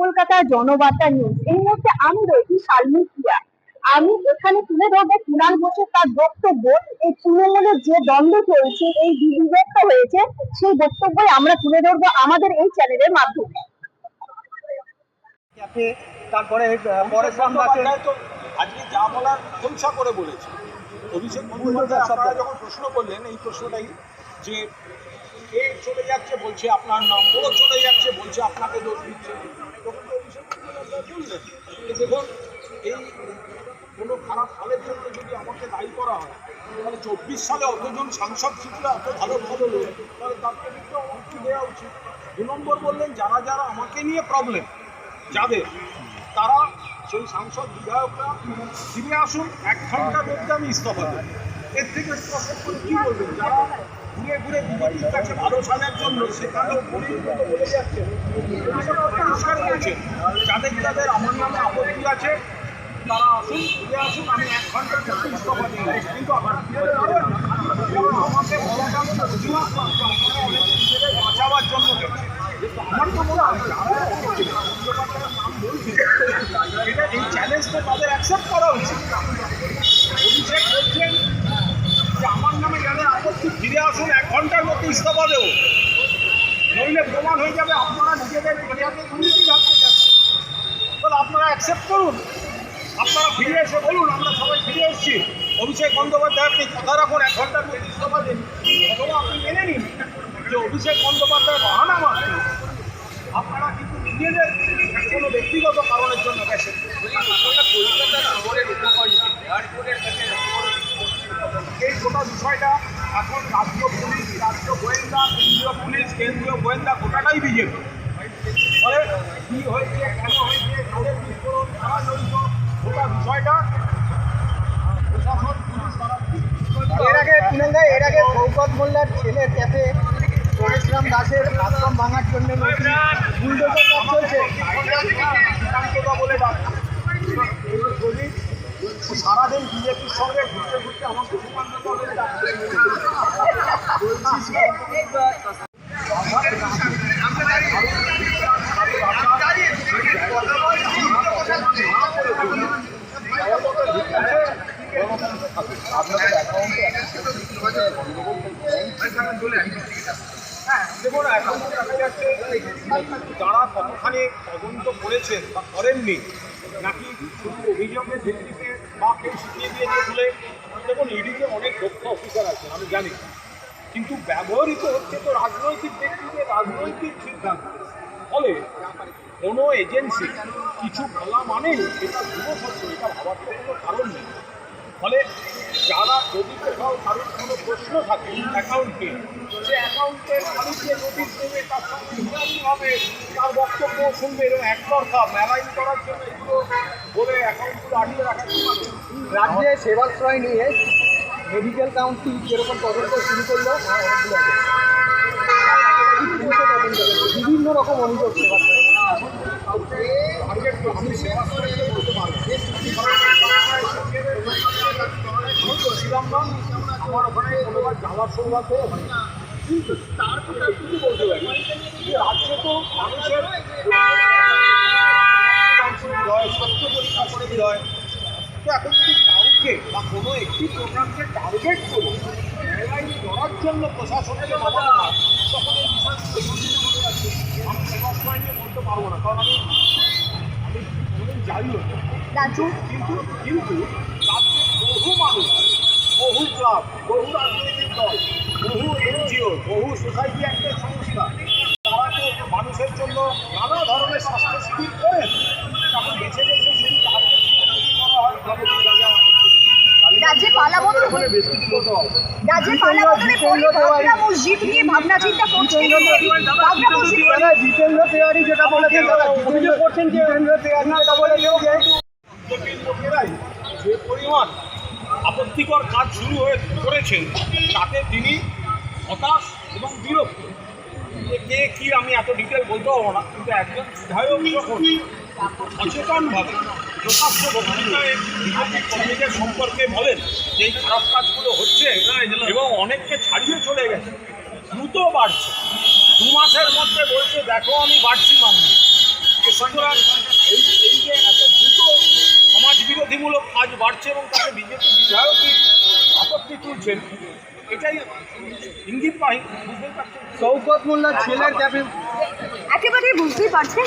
Kolkata জনবার্তা news. এই মুহূর্তে আমি রয়েছি শালমিস্টিয়া। আমি এখানে তুলে ধরবো কুণাল ঘোষের তার বক্তব্য। এই তৃণমূলের যে দ্বন্দ্ব চলছে, এই বিভক্ত হয়েছে, সেই বক্তব্যই আমরা তুলে ধরবো আমাদের এই চ্যানেলের মাধ্যমে। তারপরে আজকে যা বলার খোলসা করে বলেছে অভিষেক বন্দ্যোপাধ্যায়। আপনারা যখন প্রশ্ন করলেন এই প্রশ্নটাই যে কে চলে যাচ্ছে বলছে আপনার নাম, ও চলে যাচ্ছে বলছে আপনাকে দোষ দিচ্ছে, তখন তো অভিষেক বন্দ্যোপাধ্যায় বললেন দেখুন এই কোনো খারাপ ফলের জন্য যদি আমাকে দায়ী করা হয় তাহলে 24 সালে অতজন সাংসদ ছিল, এত ভালো ভালো লোক, তাহলে তাকে কিন্তু আমাকে দেওয়া উচিত। 2 নম্বর বললেন যারা যারা আমাকে নিয়ে প্রবলেম যাদের, তারা সেই সাংসদ বিধায়করা ফিরে আসুন, 1 ঘন্টার মধ্যে আমি ইস্তফা দেব। এর থেকে স্পষ্ট করে কী বলবেন? যারা ঘুরে ঘুরে বিজেপির কাছে ভালো সাজার জন্য সেখানেও গরিব মতো বলে যাচ্ছে, পরিষ্কার করেছেন যাদের যাদের আমার নামে আপত্তি আছে তারা আসুন, ফিরে আসুন, আমি 1 ঘন্টার মধ্যে ইস্তফা দিই। কিন্তু আমাকে বাঁচাবার জন্য আমার তো মনে হয় এই চ্যালেঞ্জটা তাদের অ্যাকসেপ্ট করা উচিত। অভিষেক বলছেন যে আমার নামে যাদের আপত্তি ফিরে আসুন, 1 ঘন্টার মধ্যে ইস্তফা দেবো, নইলে প্রমাণ হয়ে যাবে আপনারা নিজেদের এরিয়াতে দুর্নীতি ভাবতে চাচ্ছেন। তাহলে আপনারা অ্যাকসেপ্ট করুন, আপনারা ফিরে এসে বলুন আমরা সবাই ফিরে এসেছি। অভিষেক বন্দ্যোপাধ্যায় আপনি কথা রাখুন, 1 ঘন্টার মধ্যে ইস্তফা দিন, অথবা আপনি মেনে নিন যে অভিষেক বন্দ্যোপাধ্যায় বাহানা মাত্র, আপনারা কিন্তু নিজেদের কোনো ব্যক্তিগত কারণের জন্য গেছেন। এই গোটা বিষয়টা এখন রাজ্য পুলিশ, রাজ্য গোয়েন্দা, কেন্দ্রীয় পুলিশ, কেন্দ্রীয় গোয়েন্দা গোটাটাই বিজেপি। ফলে কী হয়েছে, কেন হয়েছে, কাদের বিস্ফোরণ, কারা জড়িত, গোটা বিষয়টা প্রশাসন পুলিশ তারা। এর আগে সৌগত মোল্লার ছেলের ক্যাফে পরেশরাম দাসের আশ্রম ভাঙার জন্য বুলডোজার কাজ চলছে। সারাদিন বিজেপির সঙ্গে ঘুরতে ঘুরতে আমার দেখুন এখন দেখা যাচ্ছে যারা কতখানি তদন্ত করেছেন বা করেননি, নাকি শুধু অভিযোগের ভিত্তিতে বা কেউ শিখিয়ে দিয়েছে বলে। দেখুন ইডিতে অনেক দক্ষ অফিসার আছেন আমি জানি, কিন্তু ব্যবহৃত হচ্ছে তো রাজনৈতিক ব্যক্তিদের রাজনৈতিক সিদ্ধান্ত। ফলে কোনো এজেন্সি কিছু বলা মানেই এটা যুব সত্য, এটা ভাবার তো কোনো কারণ নেই। ফলে যারা যদি কোথাও কারোর কোনো প্রশ্ন থাকে অ্যাকাউন্টে, সে অ্যাকাউন্টের মালিককে নোটিশ দেবে, তার সঙ্গে হিসাবই হবে, তার বক্তব্য শুনবে, এরকম একতরফা মেলাইন করার জন্য এগুলো বলে অ্যাকাউন্টগুলো আটকে রাখার জন্য। রাজ্যে সেবাশ্রয় নিয়ে মেডিকেল কাউন্সিল যেরকম তদন্ত শুরু করলো, বিভিন্ন রকম অভিযোগ সেবাশ্রয়। আমি সেবাশ্রয় বলতে পারবো ছিলাম না, আমার ওখানে কোনোবার যাওয়ার সৌভাগ্য হয়, কিন্তু তারপরে একটু বলতে পারি যে রাজ্যে তো মানুষের স্বাস্থ্য পরীক্ষা করে দেওয়া হয়। তো এখন যদি কাউকে বা কোনো একটি প্রোগ্রামকে টার্গেট করে মেলাইন করার জন্য প্রশাসনকে নামানো হয়, তখন এই বিষয়গুলো আমি সেবাশ্রয় নিয়ে বলতে পারবো না, কারণ আমি কোনোদিন যাইও কিন্তু কিন্তু রাজ্যে বহু মানুষ, বহু ক্লাব, বহু রাজনৈতিক দল, বহু এনজিও, বহু সোসাইটি একটা সংস্থা, তারা তো মানুষের জন্য নানা ধরনের স্বাস্থ্য শিবির করেন। তখন বেছে বেছে যদি টার্গেট করা হয় তাহলে রাজ্যে পালাবদল হলে বেশ কিছু বলতে হবে। রাজ্যে পালাবদলে বাবরা মসজিদ নিয়ে ভাবনা চিন্তা করছেন বাবরা মসজিদ। জিতেন্দ্র তিওয়ারি যেটা বলেছেন, অভিযোগ করছেন যে জিতেন্দ্র তিওয়ারি যেটা বলেছেন লোকেরাই যে পরিমাণ আপত্তিকর কাজ শুরু করেছেন তাতে তিনি হতাশ এবং বিরক্ত। কে কী আমি এত ডিটেল বলতে পারবো না, কিন্তু একজন বিধায়ক যখন সচেতনভাবে প্রকাশ্য বক্তৃতায় বিজেপি কর্মীদের সম্পর্কে বলেন যে এই খারাপ কাজগুলো হচ্ছে এবং অনেককে ছাড়িয়ে চলে গেছে, দ্রুত বাড়ছে, 2 মাসের মধ্যে বলছে দেখো আমি বাড়ছি মামনি, সুতরাং এই যে এত দ্রুত সমাজ বিরোধীমূলক কাজ বাড়ছে এবং তাতে বিজেপি বিধায়কই আপত্তি তুলছেন, এটাই ইঙ্গিতবাহী। বুঝতেই পারছেন শওকত মোল্লার ছেলের ক্যাফে একেবারে বুঝতেই পারছেন